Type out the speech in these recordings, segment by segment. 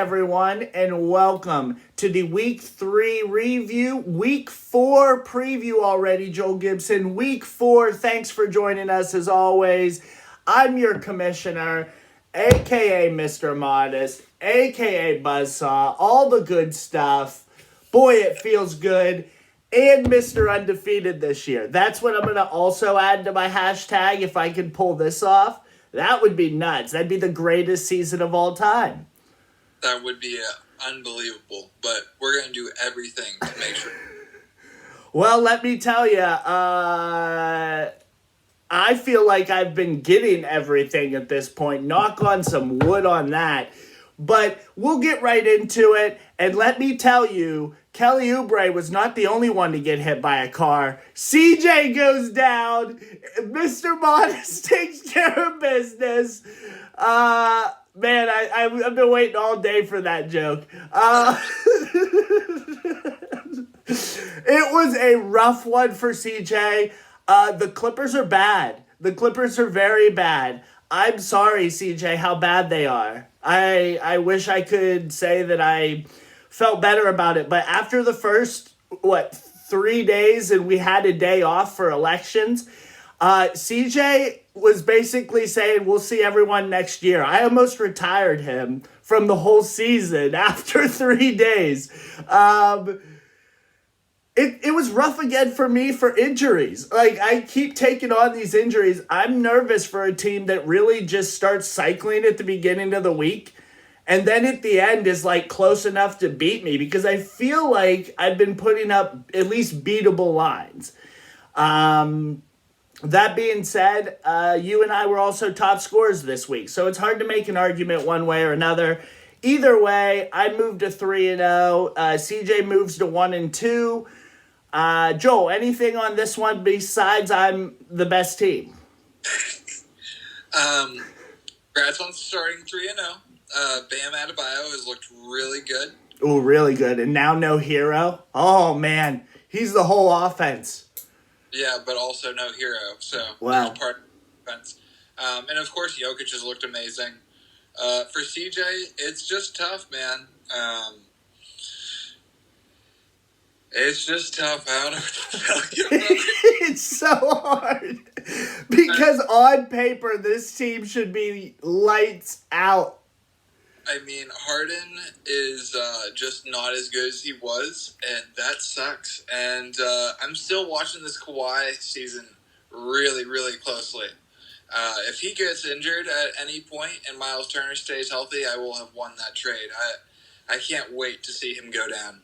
everyone, and welcome to the Week 3 review, Week 4 preview already, Joel Gibson. Week 4, thanks for joining us as always. I'm your commissioner, a.k.a. Mr. Modest, a.k.a. Buzzsaw, all the good stuff. Boy, it feels good. And Mr. Undefeated this year. That's what I'm going to also add to my hashtag if I can pull this off. That would be nuts. That'd be the greatest season of all time. That would be unbelievable, but we're going to do everything to make sure. Well, let me tell you, I feel like I've been getting everything at this point. Knock on some wood on that. But we'll get right into it. And let me tell you, Kelly Oubre was not the only one to get hit by a car. CJ goes down. Mr. Modest takes care of business. Man, I've been waiting all day for that joke. It was a rough one for CJ. The Clippers are bad. The Clippers are very bad. I'm sorry, CJ, how bad they are. I wish I could say that I felt better about it. But after the first, 3 days and we had a day off for elections, CJ was basically saying, we'll see everyone next year. I almost retired him from the whole season after 3 days. It was rough again for me for injuries. Like, I keep taking on these injuries. I'm nervous for a team that really just starts cycling at the beginning of the week and then at the end is like close enough to beat me because I feel like I've been putting up at least beatable lines. That being said, you and I were also top scorers this week, so it's hard to make an argument one way or another. Either way, I moved to 3-0. CJ moves to 1-2. Joel, anything on this one besides I'm the best team? Congrats on starting 3-0. Bam Adebayo has looked really good. Oh, really good. And now no hero. Oh, man. He's the whole offense. Yeah, but also no hero. So wow. There's part of the defense. And of course, Jokic has looked amazing. For CJ, it's just tough, man. It's just tough. I don't know what to tell you. It's so hard. Because on paper, this team should be lights out. I mean, Harden is just not as good as he was, and that sucks. And I'm still watching this Kawhi season really, really closely. If he gets injured at any point and Miles Turner stays healthy, I will have won that trade. I can't wait to see him go down.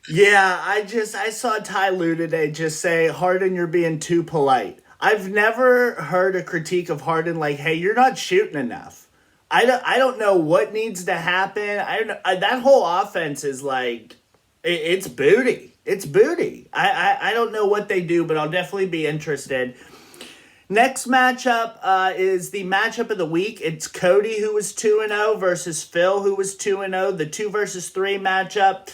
Yeah, I saw Ty Lue today just say, Harden, you're being too polite. I've never heard a critique of Harden like, hey, you're not shooting enough. I don't know what needs to happen. That whole offense is like, it's booty. It's booty. I don't know what they do, but I'll definitely be interested. Next matchup is the matchup of the week. It's Cody, who was 2-0, versus Phil, who was 2-0. The 2 versus 3 matchup.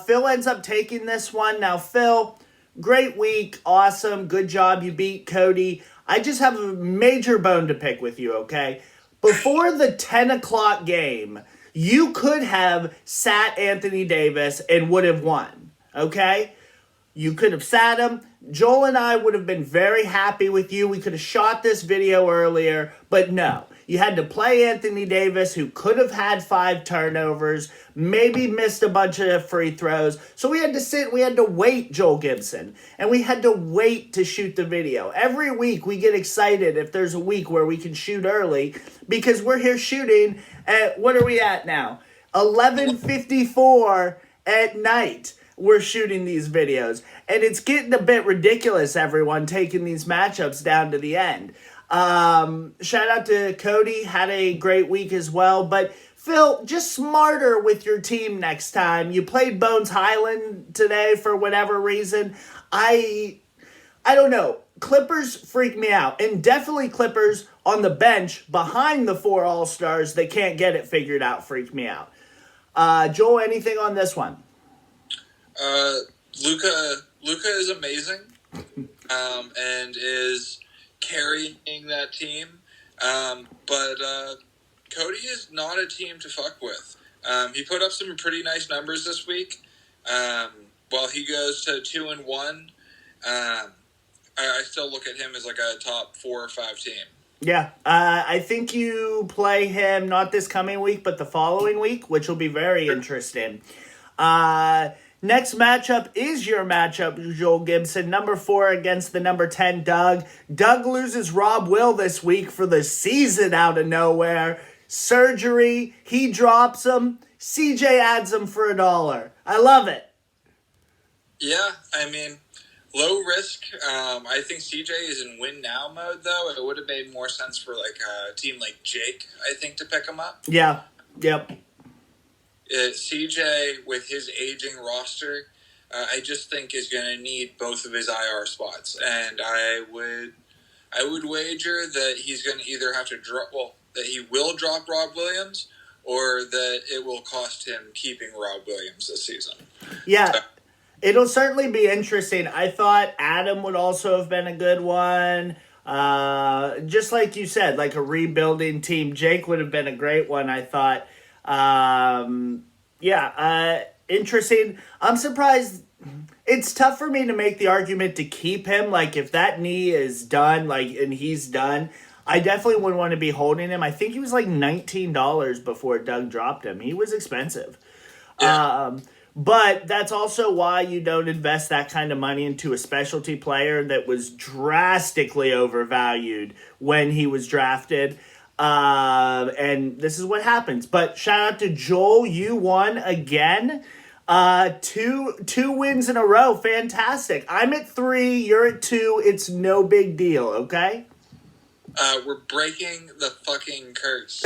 Phil ends up taking this one. Now, Phil, great week. Awesome. Good job. You beat Cody. I just have a major bone to pick with you, okay? Before the 10 o'clock game, you could have sat Anthony Davis and would have won, okay? You could have sat him. Joel and I would have been very happy with you. We could have shot this video earlier, but no. You had to play Anthony Davis, who could have had 5 turnovers, maybe missed a bunch of free throws. So we had to wait, Joel Gibson, and we had to wait to shoot the video. Every week we get excited if there's a week where we can shoot early because we're here shooting at, what are we at now? 11:54 at night. We're shooting these videos. And it's getting a bit ridiculous, everyone, taking these matchups down to the end. Shout out to Cody, had a great week as well. But Phil, just smarter with your team next time. You played Bones Highland today for whatever reason. I don't know. Clippers freak me out. And definitely Clippers on the bench behind the 4 All-Stars that can't get it figured out freak me out. Joel, anything on this one? Luka is amazing, and is carrying that team. But Cody is not a team to fuck with. He put up some pretty nice numbers this week. While he goes to 2-1, I still look at him as like a top 4 or 5 team. Yeah, I think you play him not this coming week, but the following week, which will be very interesting. Next matchup is your matchup, Joel Gibson, number 4 against the number 10, Doug. Doug loses Rob Will this week for the season out of nowhere. Surgery, he drops him. CJ adds him for $1. I love it. Yeah, I mean, low risk. I think CJ is in win now mode, though. It would have made more sense for like a team like Jake, I think, to pick him up. Yeah, yep. CJ, with his aging roster, I just think is going to need both of his IR spots, and I would wager that he's going to either have to drop, that he will drop Rob Williams, or that it will cost him keeping Rob Williams this season. Yeah. It'll certainly be interesting. I thought Adam would also have been a good one. Just like you said, like a rebuilding team. Jake would have been a great one, I thought. Interesting. I'm surprised. It's tough for me to make the argument to keep him. Like, if that knee is done, and he's done, I definitely wouldn't want to be holding him. I think he was like $19 before Doug dropped him. He was expensive. Yeah. But that's also why you don't invest that kind of money into a specialty player that was drastically overvalued when he was drafted. And this is what happens. But shout out to Joel. You won again. Two wins in a row. Fantastic. I'm at 3. You're at 2. It's no big deal, okay? We're breaking the fucking curse.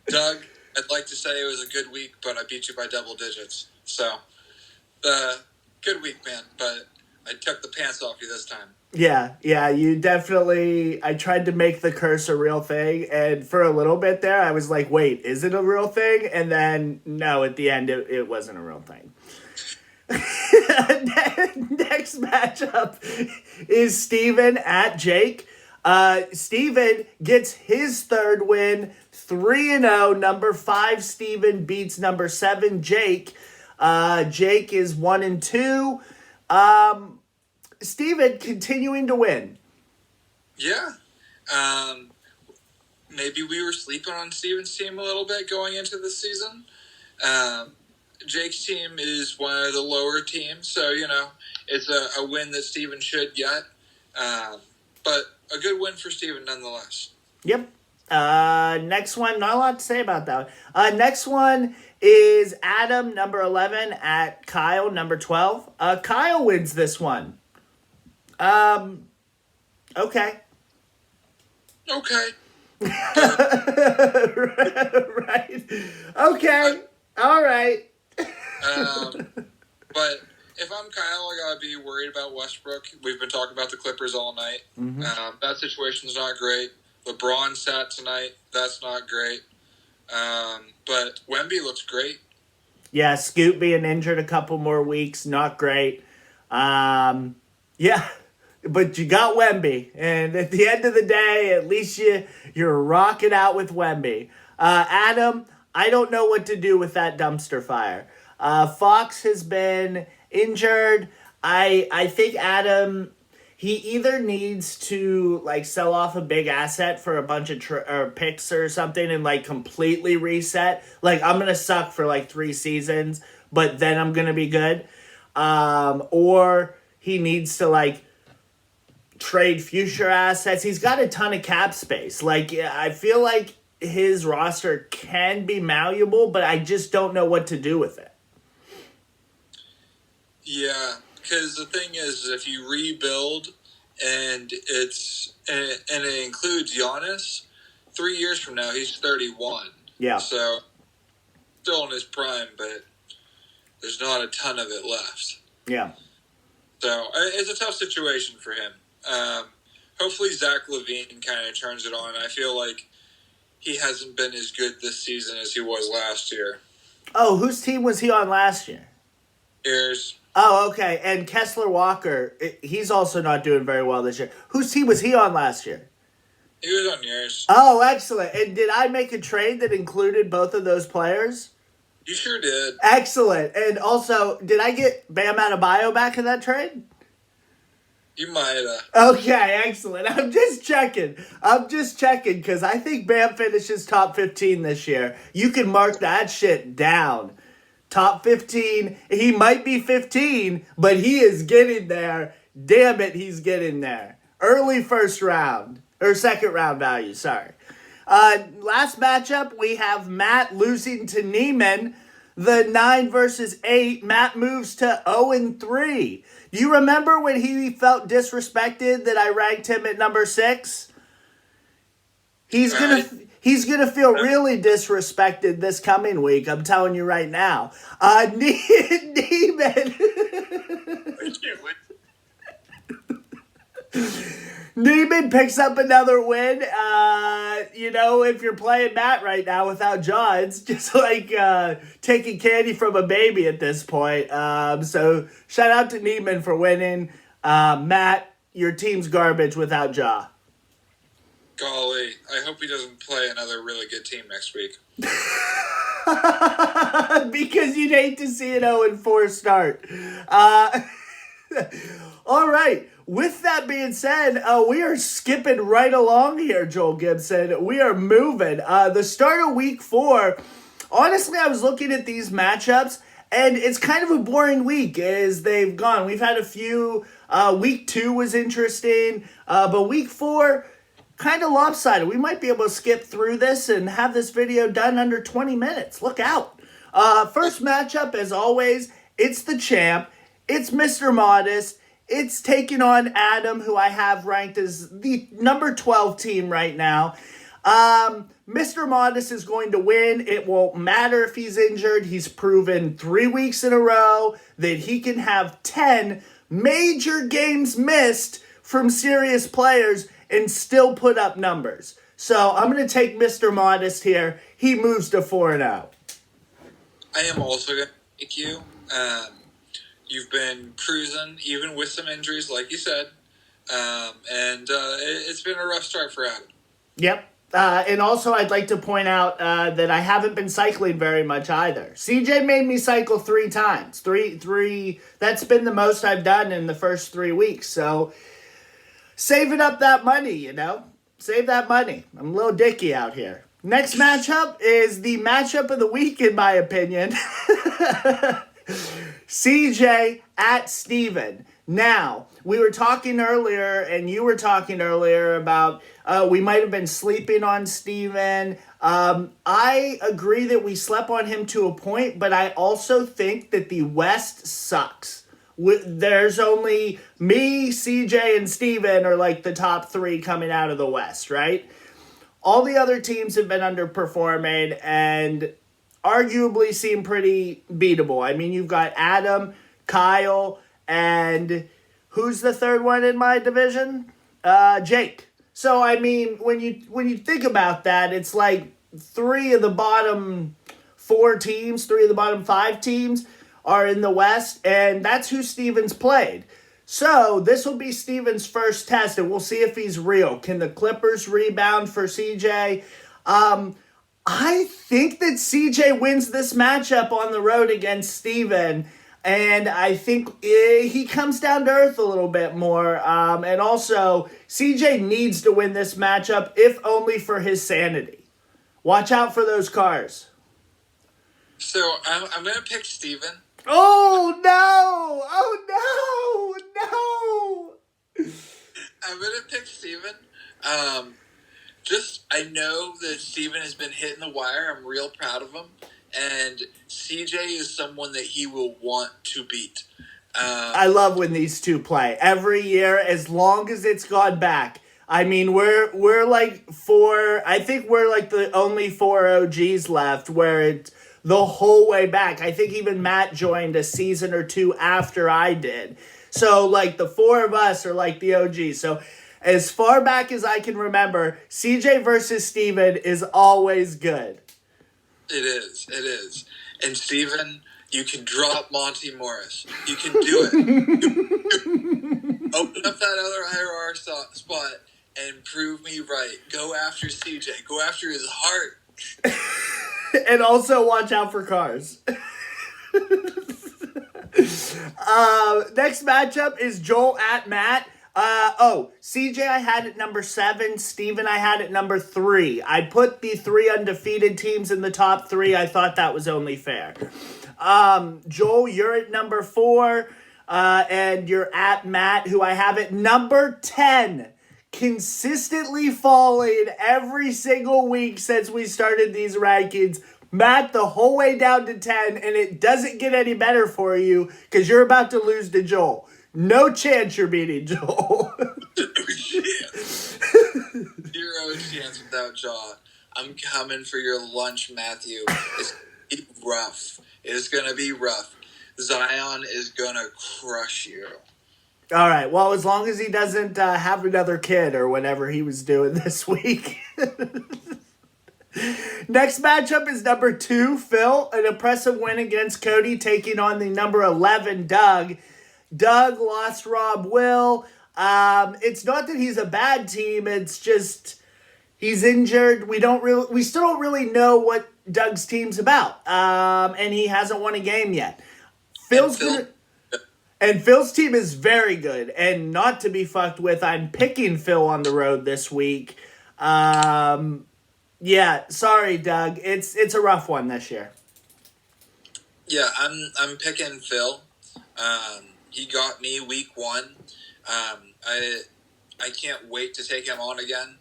Doug, I'd like to say it was a good week, but I beat you by double digits. So, good week, man, but I took the pants off you this time. Yeah, you definitely... I tried to make the curse a real thing, and for a little bit there, I was like, wait, is it a real thing? And then, no, at the end, it wasn't a real thing. Next matchup is Steven at Jake. Steven gets his 3rd win, 3-0. Number 5, Steven beats number 7, Jake. Jake is 1-2. Steven continuing to win. Yeah. Maybe we were sleeping on Steven's team a little bit going into this season. Jake's team is one of the lower teams, so, it's a win that Steven should get. But a good win for Steven nonetheless. Yep. Next one, not a lot to say about that one. Next one is Adam, number 11, at Kyle, number 12. Kyle wins this one. Okay. Okay. Right. Okay. All right. But if I'm Kyle, I gotta be worried about Westbrook. We've been talking about the Clippers all night. Mm-hmm. That situation's not great. LeBron sat tonight. That's not great. But Wemby looks great. Yeah, Scoot being injured a couple more weeks, not great. Yeah, but you got Wemby. And at the end of the day, at least you're rocking out with Wemby. Adam, I don't know what to do with that dumpster fire. Fox has been injured. I think Adam, he either needs to sell off a big asset for a bunch of picks or something and completely reset. I'm gonna suck for 3 seasons, but then I'm gonna be good. Or he needs to trade future assets. He's got a ton of cap space. I feel like his roster can be malleable, but I just don't know what to do with it. Yeah, because the thing is, if you rebuild and it includes Giannis, 3 years from now he's 31. Yeah. So still in his prime, but there's not a ton of it left. Yeah. So it's a tough situation for him. Hopefully Zach LaVine kind of turns it on. I feel like he hasn't been as good this season as he was last year. Oh, whose team was he on last year? Bears. Oh, okay. And Kessler Walker, he's also not doing very well this year. Whose team was he on last year? He was on yours. Oh, excellent. And did I make a trade that included both of those players? You sure did. Excellent. And also, did I get Bam Adebayo back in that trade? You might have. Okay, excellent. I'm just checking because I think Bam finishes top 15 this year. You can mark that shit down. Top 15. He might be 15, but he is getting there. Damn it, he's getting there. Early first round. Or second round value, sorry. Last matchup, we have Matt losing to Neiman. The 9 versus 8. Matt moves to 0-3. Do you remember when he felt disrespected that I ranked him at number 6? He's gonna feel really disrespected this coming week. I'm telling you right now. Neiman. Neiman picks up another win. If you're playing Matt right now without Jaw, it's just like taking candy from a baby at this point. So shout out to Neiman for winning. Matt, your team's garbage without Jaw. Golly, I hope he doesn't play another really good team next week. Because you'd hate to see an 0-4 start. All right. With that being said, we are skipping right along here, Joel Gibson. We are moving. The start of week 4, honestly, I was looking at these matchups, and it's kind of a boring week as they've gone. We've had a few. Week 2 was interesting, but week 4, kind of lopsided. We might be able to skip through this and have this video done under 20 minutes. Look out. First matchup, as always, it's the champ. It's Mr. Modest. It's taking on Adam, who I have ranked as the number 12 team right now. Mr. Modest is going to win. It won't matter if he's injured. He's proven 3 weeks in a row that he can have 10 major games missed from serious players and still put up numbers. So I'm going to take Mr. Modest here. He moves to 4-0. I am also going to take you. You've been cruising, even with some injuries, like you said. It's been a rough start for Adam. Yep. And also, I'd like to point out that I haven't been cycling very much either. CJ made me cycle 3 times. Three. That's been the most I've done in the first 3 weeks. So, saving up that money, Save that money. I'm a little dicky out here. Next matchup is the matchup of the week, in my opinion. CJ at Steven. Now, we were talking earlier, and you were talking earlier about we might have been sleeping on Steven. I agree that we slept on him to a point, but I also think that the West sucks. There's only me, CJ, and Steven are like the top 3 coming out of the West, right? All the other teams have been underperforming, and arguably seem pretty beatable. I mean, you've got Adam, Kyle, and who's the third one in my division? Jake. So, I mean, when you think about that, it's like 3 of the bottom 4 teams, 3 of the bottom 5 teams are in the West, and that's who Steven's played. So, this will be Steven's first test, and we'll see if he's real. Can the Clippers rebound for CJ? I think that CJ wins this matchup on the road against Steven, and I think he comes down to earth a little bit more. And also, CJ needs to win this matchup, if only for his sanity. Watch out for those cars. So, I'm going to pick Steven. Oh, no! Oh, no! No! I'm going to pick Steven. I know that Steven has been hitting the wire. I'm real proud of him. And CJ is someone that he will want to beat. I love when these two play. Every year, as long as it's gone back. I mean, we're like 4... I think we're like the only 4 OGs left where it's the whole way back. I think even Matt joined a season or 2 after I did. So, like, the 4 of us are like the OGs. So, as far back as I can remember, CJ versus Steven is always good. It is. And Steven, you can drop Monty Morris. You can do it. Open up that other IRR spot and prove me right. Go after CJ. Go after his heart. And also watch out for cars. Next matchup is Joel at Matt. CJ I had at number 7. Steven I had at number 3. I put the 3 undefeated teams in the top 3. I thought that was only fair. Joel, you're at number 4. And you're at Matt, who I have at number 10. Consistently falling every single week since we started these rankings. Matt, the whole way down to 10, and it doesn't get any better for you because you're about to lose to Joel. No chance you're beating Joel. Zero chance without Jaw. I'm coming for your lunch, Matthew. It's gonna be rough. It is going to be rough. Zion is going to crush you. All right. Well, as long as he doesn't have another kid or whatever he was doing this week. Next matchup is number 2, Phil. An impressive win against Cody, taking on the number 11, Doug. Doug lost Rob Will. It's not that he's a bad team. It's just he's injured. We still don't really know what Doug's team's about. And he hasn't won a game yet. Phil's team is very good, and not to be fucked with. I'm picking Phil on the road this week. Yeah, sorry, Doug. It's a rough one this year. Yeah, I'm picking Phil. He got me week 1. I can't wait to take him on again.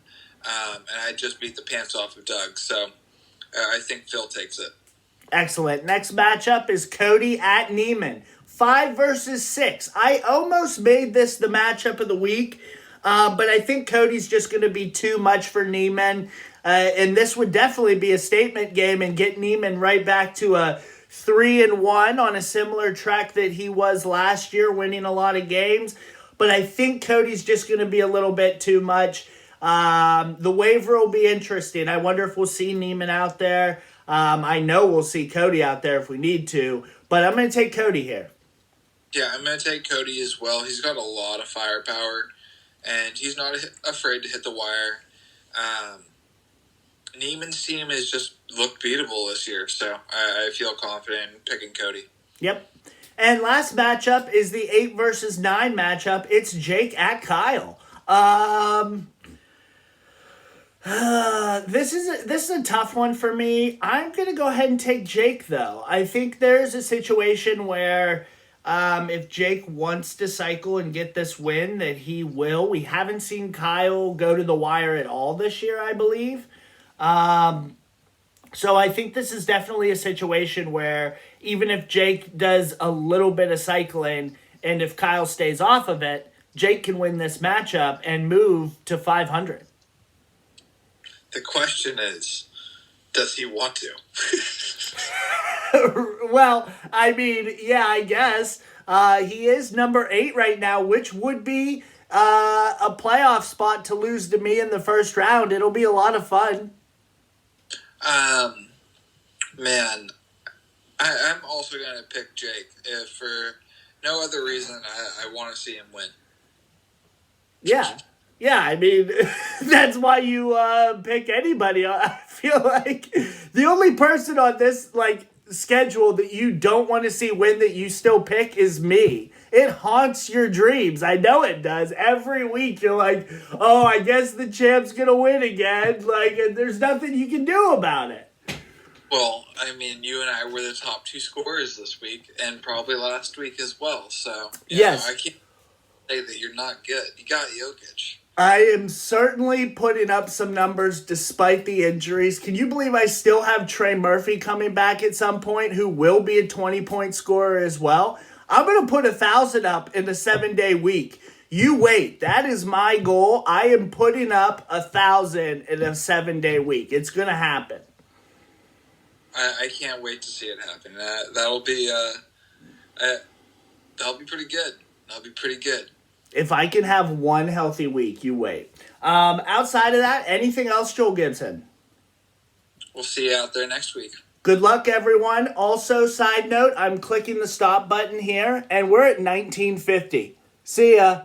And I just beat the pants off of Doug, so I think Phil takes it. Excellent. Next matchup is Cody at Neiman. 5 versus 6. I almost made this the matchup of the week, but I think Cody's just going to be too much for Neiman. And this would definitely be a statement game and get Neiman right back to a 3-1 on a similar track that he was last year, winning a lot of games. But I think Cody's just going to be a little bit too much. The waiver will be interesting. I wonder if we'll see Neiman out there. I know we'll see Cody out there if we need to, but I'm going to take Cody here. Yeah, I'm going to take Cody as well. He's got a lot of firepower, and he's not afraid to hit the wire. Neiman's team has just looked beatable this year, so I feel confident in picking Cody. Yep. And last matchup is the 8 versus 9 matchup. It's Jake at Kyle. This is a tough one for me. I'm going to go ahead and take Jake, though. I think there's a situation where if Jake wants to cycle and get this win, that he will. We haven't seen Kyle go to the wire at all this year, I believe. So I think this is definitely a situation where even if Jake does a little bit of cycling and if Kyle stays off of it, Jake can win this matchup and move to 500. The question is, does he want to? Well, I mean, yeah, I guess. He is number 8 right now, which would be a playoff spot to lose to me in the first round. It'll be a lot of fun. Man, I'm also going to pick Jake if for no other reason I want to see him win. Yeah. Yeah, I mean, that's why you pick anybody. I feel like the only person on this schedule that you don't want to see win that you still pick is me. It haunts your dreams. I know it does. Every week you're like, oh, I guess the champ's going to win again. And there's nothing you can do about it. Well, I mean, you and I were the top 2 scorers this week and probably last week as well. So, yes. I can't say that you're not good. You got Jokic. I am certainly putting up some numbers despite the injuries. Can you believe I still have Trey Murphy coming back at some point, who will be a 20-point scorer as well? I'm going to put 1,000 up in a 7-day week. You wait. That is my goal. I am putting up 1,000 in a 7-day week. It's going to happen. I can't wait to see it happen. That'll be pretty good. That'll be pretty good. If I can have one healthy week, you wait. Outside of that, anything else, Joel Gibson? We'll see you out there next week. Good luck, everyone. Also, side note, I'm clicking the stop button here, and we're at 1950. See ya.